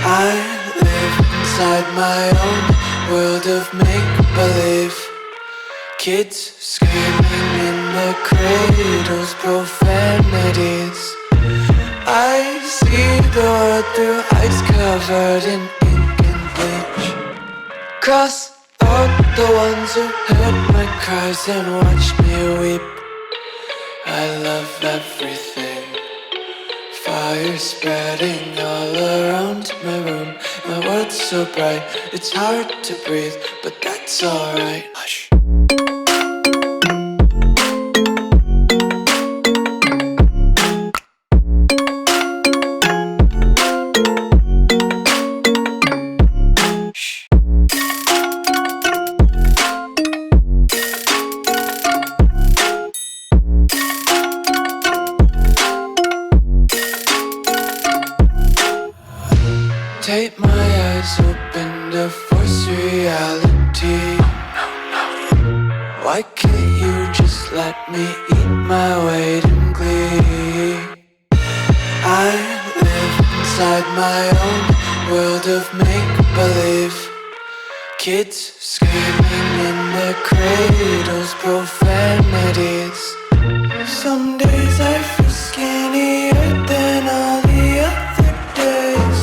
I live inside my own world of make-believe. Kids screaming in the cradles, profanities. I see the world through eyes covered in ink and bleach. Cross out the ones who heard my cries and watched me weep. I love everything. Fire spreading all around my room. My world's so bright, it's hard to breathe, but that's alright. Hush. Tape my eyes open to force reality. Why can't you just let me eat my weight in glee? I live inside my own world of make-believe. Kids screaming in their cradles, profanities. Some days I feel skinnier than all the other days.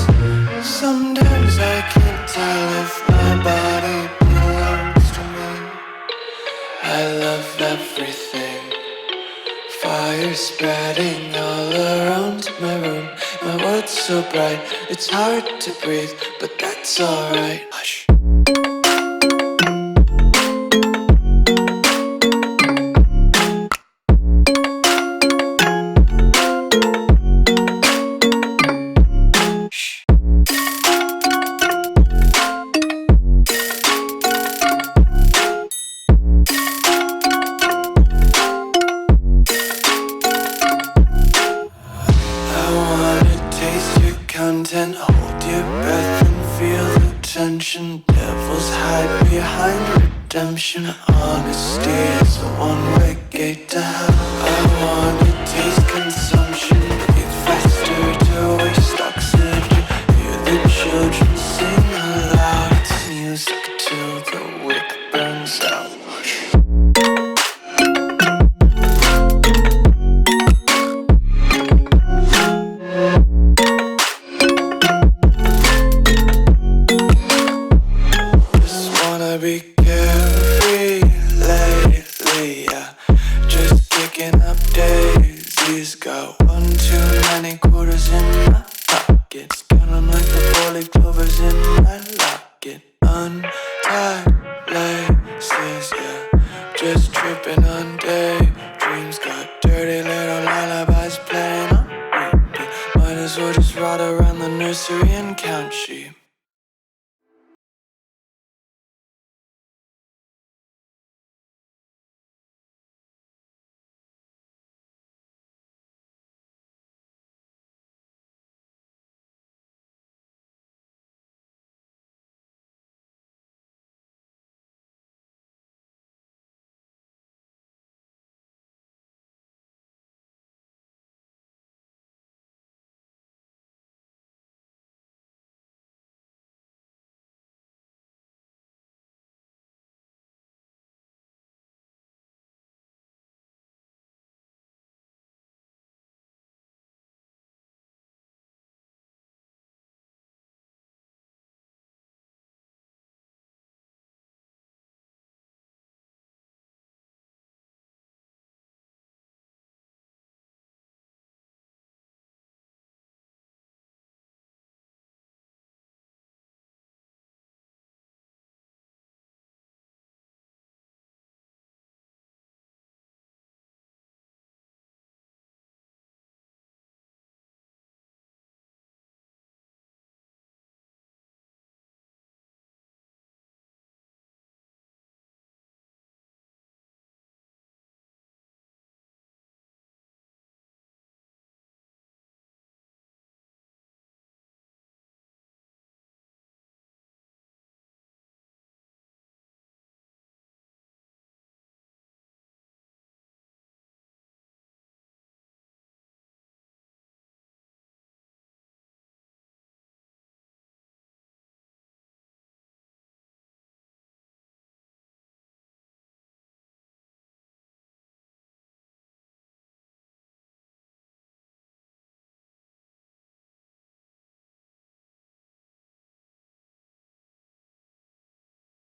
Sometimes I can't tell if my body belongs to me. I love everything. Fire spreading all around my room. My world's so bright, it's hard to breathe, but that's alright. Hush. Content, hold your breath and feel the tension. Devils hide behind redemption. Honesty is a one-way gate to hell. I wanna taste consumption. Breathe faster to waste oxygen. Hear the children sing aloud. It's music till the wick burns out. Be carefree lately, yeah. Just kicking up daisies. Got one too many quarters in my pockets. Counting like the 4-leaf clovers in my locket. Untied laces, yeah. Just tripping on daydreams. Got dirty little lullabies playing on repeat. Might as well just ride around the nursery and count sheep.